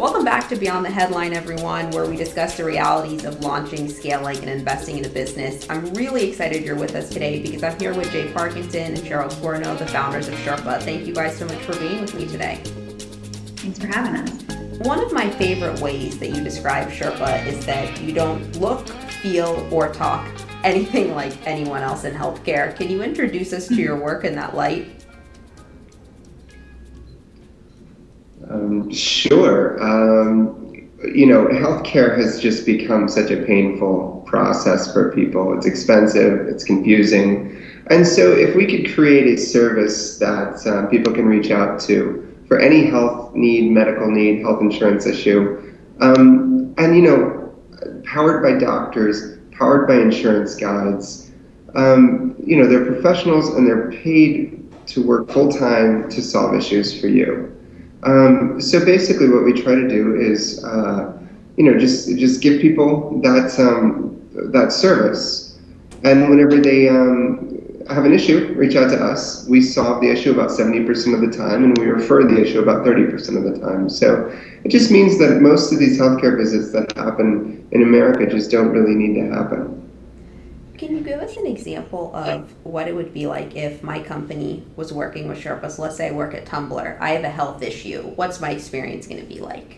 Welcome back to Beyond the Headline, everyone, where we discuss the realities of launching, scaling, and investing in a business. I'm really excited you're with us today because I'm here with Jay Parkinson and Cheryl Swinrow, the founders of Sherpaa. Thank you guys so much for being with me today. Thanks for having us. One of my favorite ways that you describe Sherpaa is that you don't look, feel, or talk anything like anyone else in healthcare. Can you introduce us to your work in that light? Sure. Healthcare has just become such a painful process for people. It's expensive, it's confusing. And so if we could create a service that people can reach out to for any health need, medical need, health insurance issue, powered by doctors, powered by insurance guides, they're professionals and they're paid to work full-time to solve issues for you. So basically what we try to do is, just give people that service. And whenever they have an issue, reach out to us. We solve the issue about 70% of the time, and we refer the issue about 30% of the time. So it just means that most of these healthcare visits that happen in America just don't really need to happen. Can you give us an example of what it would be like if my company was working with Sherpaa? So let's say I work at Tumblr. I have a health issue. What's my experience going to be like?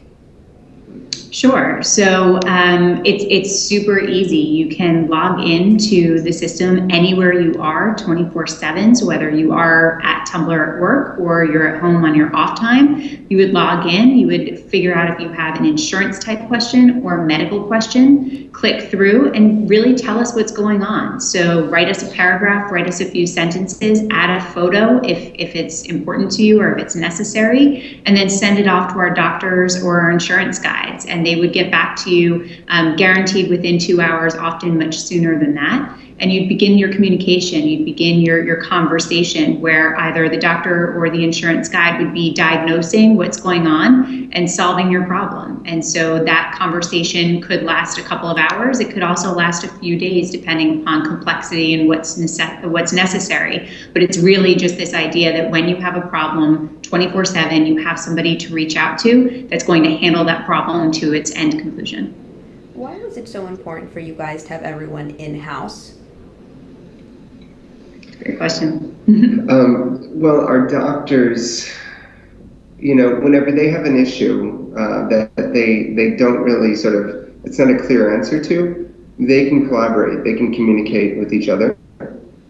Sure. So it's super easy. You can log into the system anywhere you are 24/7. So whether you are at Tumblr at work or you're at home on your off time, you would log in, you would figure out if you have an insurance type question or a medical question, click through and really tell us what's going on. So write us a paragraph, write us a few sentences, add a photo if it's important to you or if it's necessary, and then send it off to our doctors or our insurance guides. And they would get back to you guaranteed within 2 hours, often much sooner than that. And you'd begin your communication, you'd begin your conversation where either the doctor or the insurance guide would be diagnosing what's going on and solving your problem. And so that conversation could last a couple of hours. It could also last a few days depending upon complexity and what's necessary. But it's really just this idea that when you have a problem 24/7, you have somebody to reach out to that's going to handle that problem to its end conclusion. Why was it so important for you guys to have everyone in-house? Great question. Well, our doctors, whenever they have an issue that they don't really it's not a clear answer to, they can collaborate, they can communicate with each other.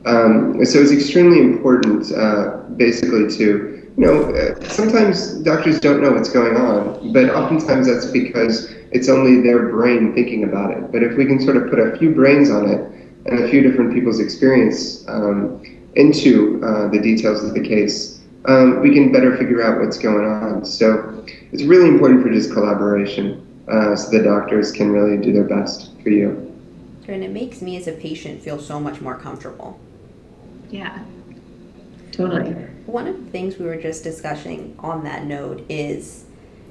So it's extremely important, basically, to, sometimes doctors don't know what's going on, but oftentimes that's because it's only their brain thinking about it. But if we can sort of put a few brains on it and a few different people's experience into the details of the case, we can better figure out what's going on. So it's really important for just collaboration so the doctors can really do their best for you. And it makes me as a patient feel so much more comfortable. Yeah, totally. One of the things we were just discussing on that note is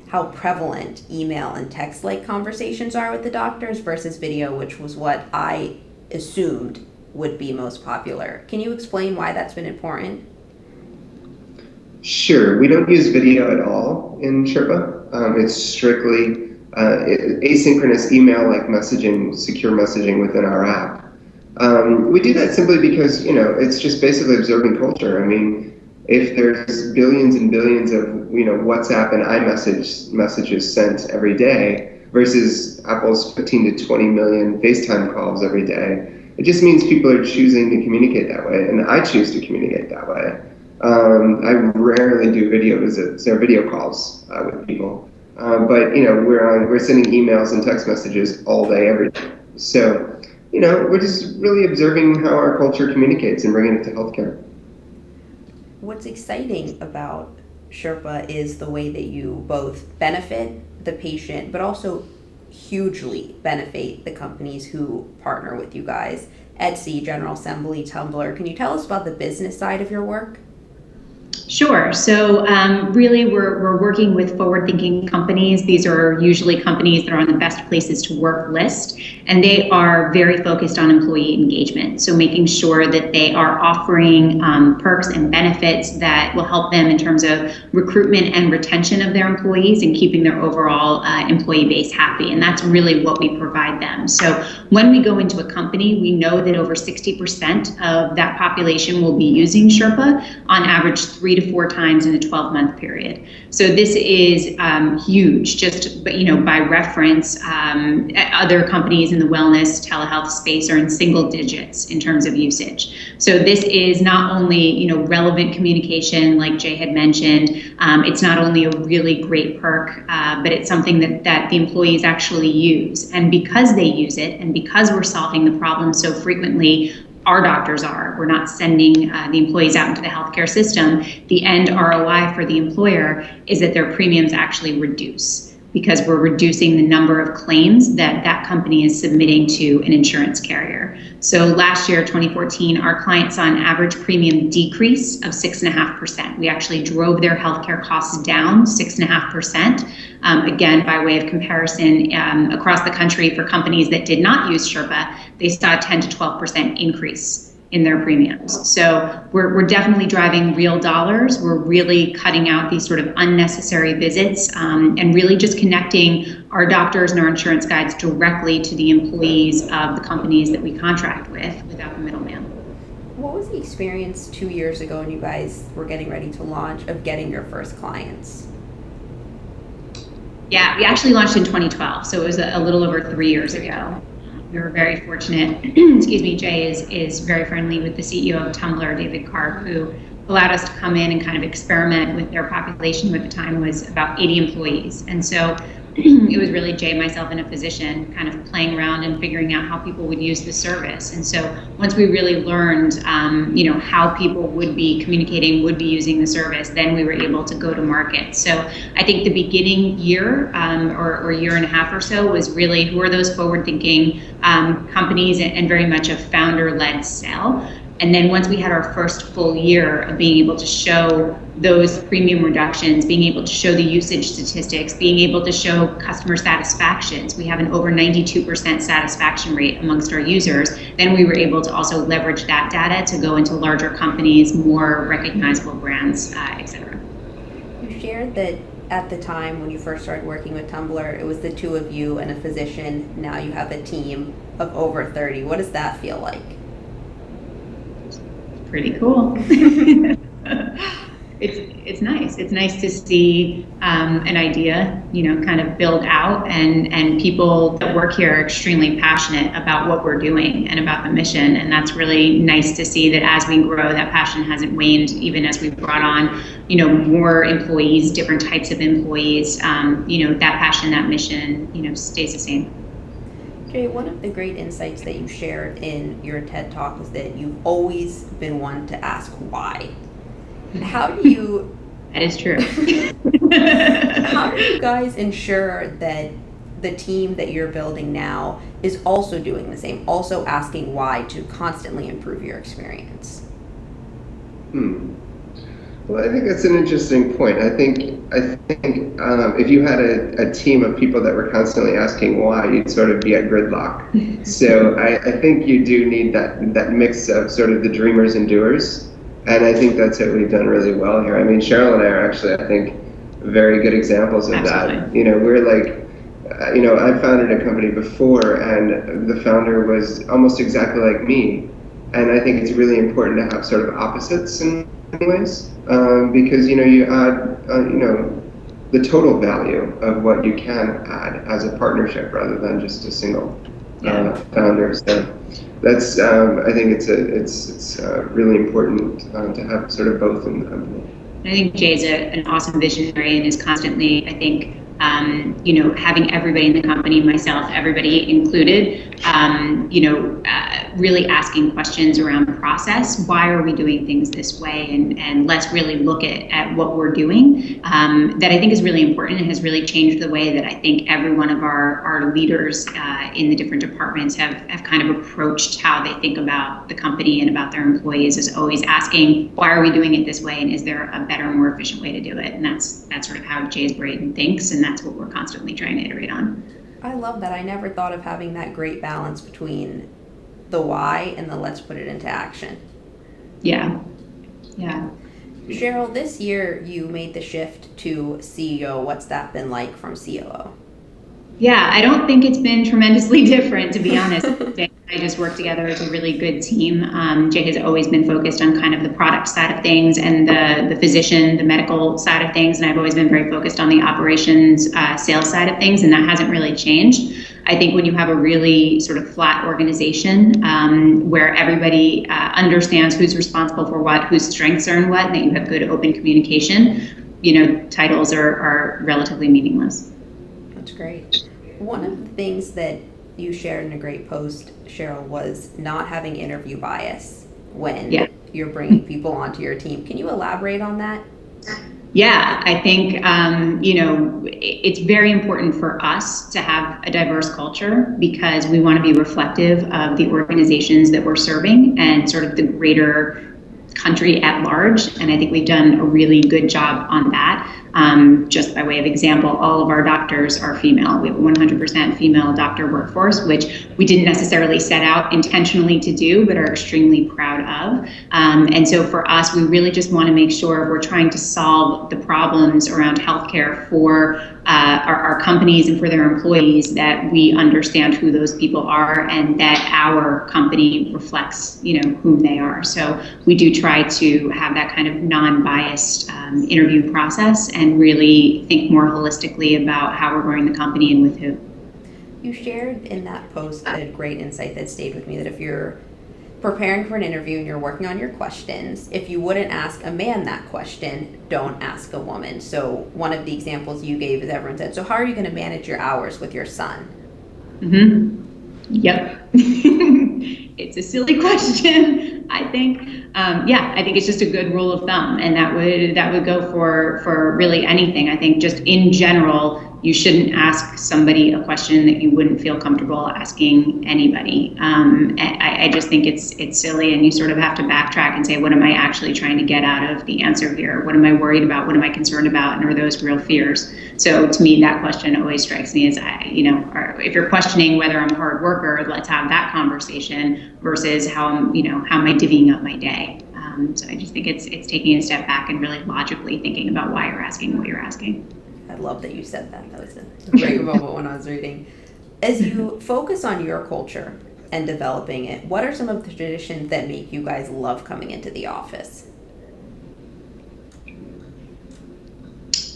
how prevalent email and text-like conversations are with the doctors versus video, which was what I assumed would be most popular. Can you explain why that's been important? Sure. We don't use video at all in Sherpaa. It's strictly asynchronous email-like messaging, secure messaging within our app. We do that simply because, it's just basically observing culture. I mean, if there's billions and billions of, WhatsApp and iMessage messages sent every day versus Apple's 15 to 20 million FaceTime calls every day, it just means people are choosing to communicate that way, and I choose to communicate that way. I rarely do video visits or video calls with people, but we're sending emails and text messages all day, every day. So, we're just really observing how our culture communicates and bringing it to healthcare. What's exciting about Sherpaa is the way that you both benefit the patient, but also hugely benefit the companies who partner with you guys. Etsy, General Assembly, Tumblr. Can you tell us about the business side of your work? Sure. So really, we're working with forward-thinking companies. These are usually companies that are on the best places to work list, and they are very focused on employee engagement. So making sure that they are offering perks and benefits that will help them in terms of recruitment and retention of their employees and keeping their overall employee base happy. And that's really what we provide them. So when we go into a company, we know that over 60% of that population will be using Sherpaa on average 3 to 4 times in a 12-month period. So this is huge. Just by reference, other companies in the wellness telehealth space are in single digits in terms of usage. So this is not only relevant communication, like Jay had mentioned. It's not only a really great perk, but it's something that the employees actually use. And because they use it, and because we're solving the problem so frequently, our doctors are. We're not sending the employees out into the healthcare system. The end ROI for the employer is that their premiums actually reduce because we're reducing the number of claims that company is submitting to an insurance carrier. So last year, 2014, our clients saw an average premium decrease of 6.5%. We actually drove their healthcare costs down 6.5%. Again, by way of comparison, across the country for companies that did not use Sherpaa, they saw a 10 to 12% increase in their premiums. So we're definitely driving real dollars. We're really cutting out these sort of unnecessary visits and really just connecting our doctors and our insurance guides directly to the employees of the companies that we contract with without the middleman. What was the experience 2 years ago when you guys were getting ready to launch of getting your first clients? Yeah, we actually launched in 2012, so it was a little over 3 years ago. We were very fortunate. Excuse me, Jay is very friendly with the CEO of Tumblr, David Karp, who allowed us to come in and kind of experiment with their population, who at the time was about 80 employees. And so it was really Jay, myself, and a physician kind of playing around and figuring out how people would use the service. And so once we really learned, how people would be communicating, would be using the service, then we were able to go to market. So I think the beginning year or year and a half or so was really who are those forward-thinking companies and very much a founder-led sell. And then once we had our first full year of being able to show those premium reductions, being able to show the usage statistics, being able to show customer satisfactions, we have an over 92% satisfaction rate amongst our users, then we were able to also leverage that data to go into larger companies, more recognizable brands, et cetera. You shared that at the time when you first started working with Tumblr, it was the two of you and a physician. Now you have a team of over 30. What does that feel like? Pretty cool. It's nice. It's nice to see an idea, kind of build out, and people that work here are extremely passionate about what we're doing and about the mission. And that's really nice to see that as we grow, that passion hasn't waned, even as we've brought on, more employees, different types of employees. That passion, that mission, stays the same. Jay, one of the great insights that you shared in your TED Talk is that you've always been one to ask why. How do you... That is true. How do you guys ensure that the team that you're building now is also doing the same, also asking why to constantly improve your experience? Well, I think that's an interesting point. I think if you had a team of people that were constantly asking why, you'd sort of be at gridlock. So I think you do need that mix of sort of the dreamers and doers, and I think that's what we've done really well here. I mean, Cheryl and I are actually, I think, very good examples of Absolutely. that. We're like, I founded a company before, and the founder was almost exactly like me, and I think it's really important to have sort of opposites in many ways. Because you add the total value of what you can add as a partnership rather than just a single founder. So that's I think it's really important to have sort of both in the company. I think Jay's an awesome visionary and is constantly, I think, having everybody in the company, myself, everybody included, really asking questions around process. Why are we doing things this way? And let's really look at what we're doing. That I think is really important and has really changed the way that I think every one of our leaders in the different departments have kind of approached how they think about the company and about their employees, is always asking, why are we doing it this way? And is there a better, more efficient way to do it? And that's sort of how Jay's brain thinks, and that's what we're constantly trying to iterate on. I love that. I never thought of having that great balance between the why and the let's put it into action. Yeah. Cheryl, this year you made the shift to CEO. What's that been like from COO? Yeah, I don't think it's been tremendously different, to be honest. Jay and I just work together as a really good team. Jay has always been focused on kind of the product side of things and the physician, the medical side of things, and I've always been very focused on the operations, sales side of things, and that hasn't really changed. I think when you have a really sort of flat organization where everybody understands who's responsible for what, whose strengths are in what, and that you have good open communication, titles are relatively meaningless. That's great. One of the things that you shared in a great post, Cheryl, was not having interview bias when you're bringing people onto your team. Can you elaborate on that? Yeah, I think, it's very important for us to have a diverse culture because we want to be reflective of the organizations that we're serving and sort of the greater country at large. And I think we've done a really good job on that. Just by way of example, all of our doctors are female. We have a 100% female doctor workforce, which we didn't necessarily set out intentionally to do, but are extremely proud of. And so for us, we really just want to make sure we're trying to solve the problems around healthcare for our companies and for their employees, that we understand who those people are and that our company reflects, whom they are. So we do try to have that kind of non-biased interview process and really think more holistically about how we're growing the company and with who. You shared in that post a great insight that stayed with me, that if you're preparing for an interview and you're working on your questions, if you wouldn't ask a man that question, don't ask a woman. So one of the examples you gave is everyone said, so how are you going to manage your hours with your son? Mm-hmm. Yep. It's a silly question, I think. I think it's just a good rule of thumb, and that would go for really anything. I think just in general, you shouldn't ask somebody a question that you wouldn't feel comfortable asking anybody. I just think it's silly, and you sort of have to backtrack and say, what am I actually trying to get out of the answer here? What am I worried about? What am I concerned about? And are those real fears? So to me, that question always strikes me as, if you're questioning whether I'm a hard worker, let's have that conversation versus how am I divvying up my day? So I just think it's taking a step back and really logically thinking about why you're asking what you're asking. I love that you said that. That was a great moment when I was reading. As you focus on your culture and developing it, what are some of the traditions that make you guys love coming into the office?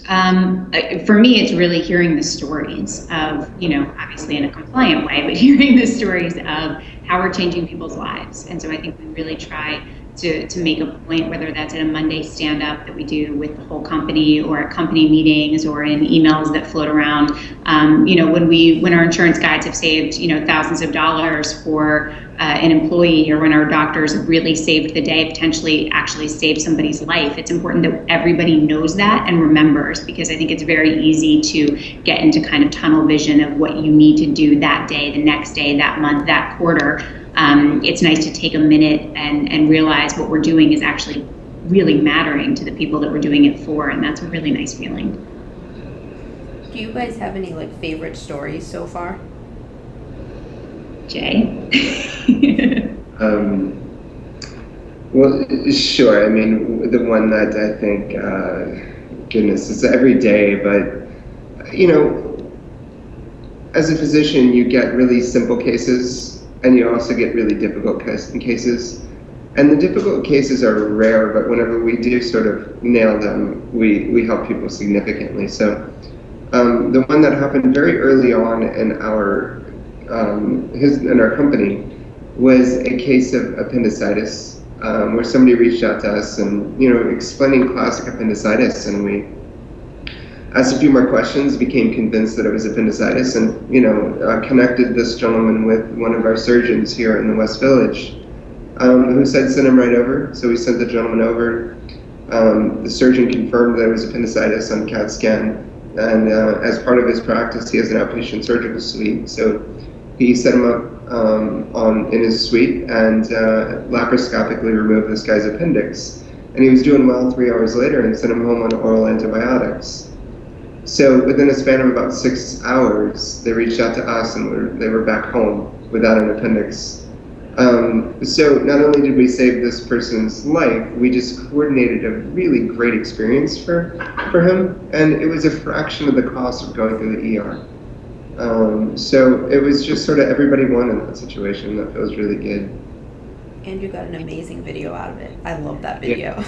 For me, it's really hearing the stories of, obviously in a compliant way, but hearing the stories of how we're changing people's lives. And so I think we really try to make a point, whether that's at a Monday stand-up that we do with the whole company, or at company meetings, or in emails that float around. When our insurance guides have saved, thousands of dollars for an employee, or when our doctors have really saved the day, potentially actually saved somebody's life, it's important that everybody knows that and remembers, because I think it's very easy to get into kind of tunnel vision of what you need to do that day, the next day, that month, that quarter. It's nice to take a minute and realize what we're doing is actually really mattering to the people that we're doing it for, and that's a really nice feeling. Do you guys have any favorite stories so far? Jay? Well, sure. I mean, the one that I think, goodness, it's every day, but, as a physician, you get really simple cases, and you also get really difficult cases. And the difficult cases are rare, but whenever we do sort of nail them, we help people significantly. So the one that happened very early on in our company was a case of appendicitis, where somebody reached out to us and, explaining classic appendicitis, and we asked a few more questions, became convinced that it was appendicitis, and connected this gentleman with one of our surgeons here in the West Village, who said send him right over. So we sent the gentleman over. The surgeon confirmed that it was appendicitis on CAT scan, and as part of his practice, he has an outpatient surgical suite. So he set him up in his suite and laparoscopically removed this guy's appendix. And he was doing well 3 hours later and sent him home on oral antibiotics. So within a span of about 6 hours, they reached out to us and they were back home without an appendix. So not only did we save this person's life, we just coordinated a really great experience for him, and it was a fraction of the cost of going through the ER. So it was just sort of everybody won in that situation. That feels really good. And you got an amazing video out of it. I love that video.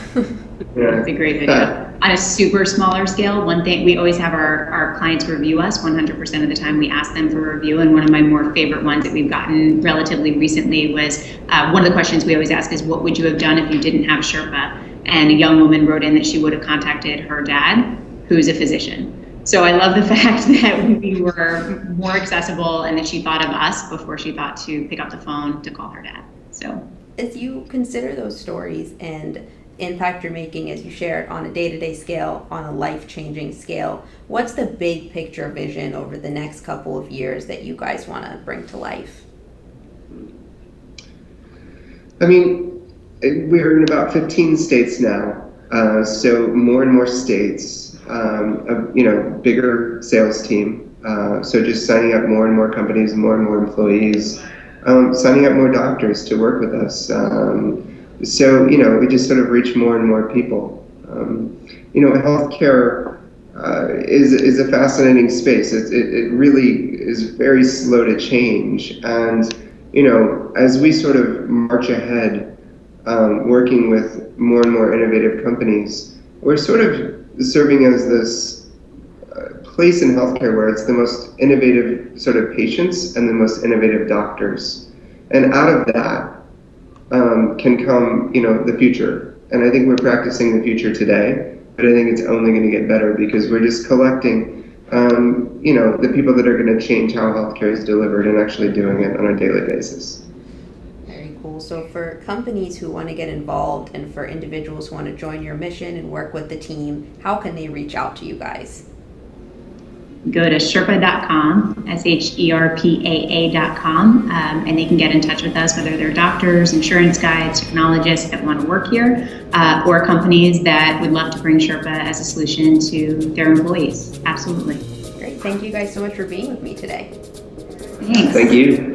Yeah. It's a great video. On a super smaller scale, one thing, we always have our clients review us 100% of the time. We ask them for a review, and one of my more favorite ones that we've gotten relatively recently was, one of the questions we always ask is, what would you have done if you didn't have Sherpaa? And a young woman wrote in that she would have contacted her dad, who's a physician. So I love the fact that we were more accessible and that she thought of us before she thought to pick up the phone to call her dad. So as you consider those stories and impact you're making as you share it on a day-to-day scale, on a life-changing scale, what's the big picture vision over the next couple of years that you guys want to bring to life? I mean, we're in about 15 states now, so more and more states, bigger sales team, so just signing up more and more companies, more and more employees, signing up more doctors to work with us. So we just sort of reach more and more people. Healthcare is a fascinating space. It really is very slow to change. And, as we sort of march ahead, working with more and more innovative companies, we're sort of serving as this place in healthcare where it's the most innovative sort of patients and the most innovative doctors. And out of that can come, the future. And I think we're practicing the future today, but I think it's only going to get better because we're just collecting, the people that are going to change how healthcare is delivered and actually doing it on a daily basis. Very cool. So for companies who want to get involved and for individuals who want to join your mission and work with the team, how can they reach out to you guys? Go to Sherpaa.com, SHERPAA.com, and they can get in touch with us, whether they're doctors, insurance guides, technologists that want to work here, or companies that would love to bring Sherpaa as a solution to their employees. Absolutely. Great. Thank you guys so much for being with me today. Thanks. Thank you.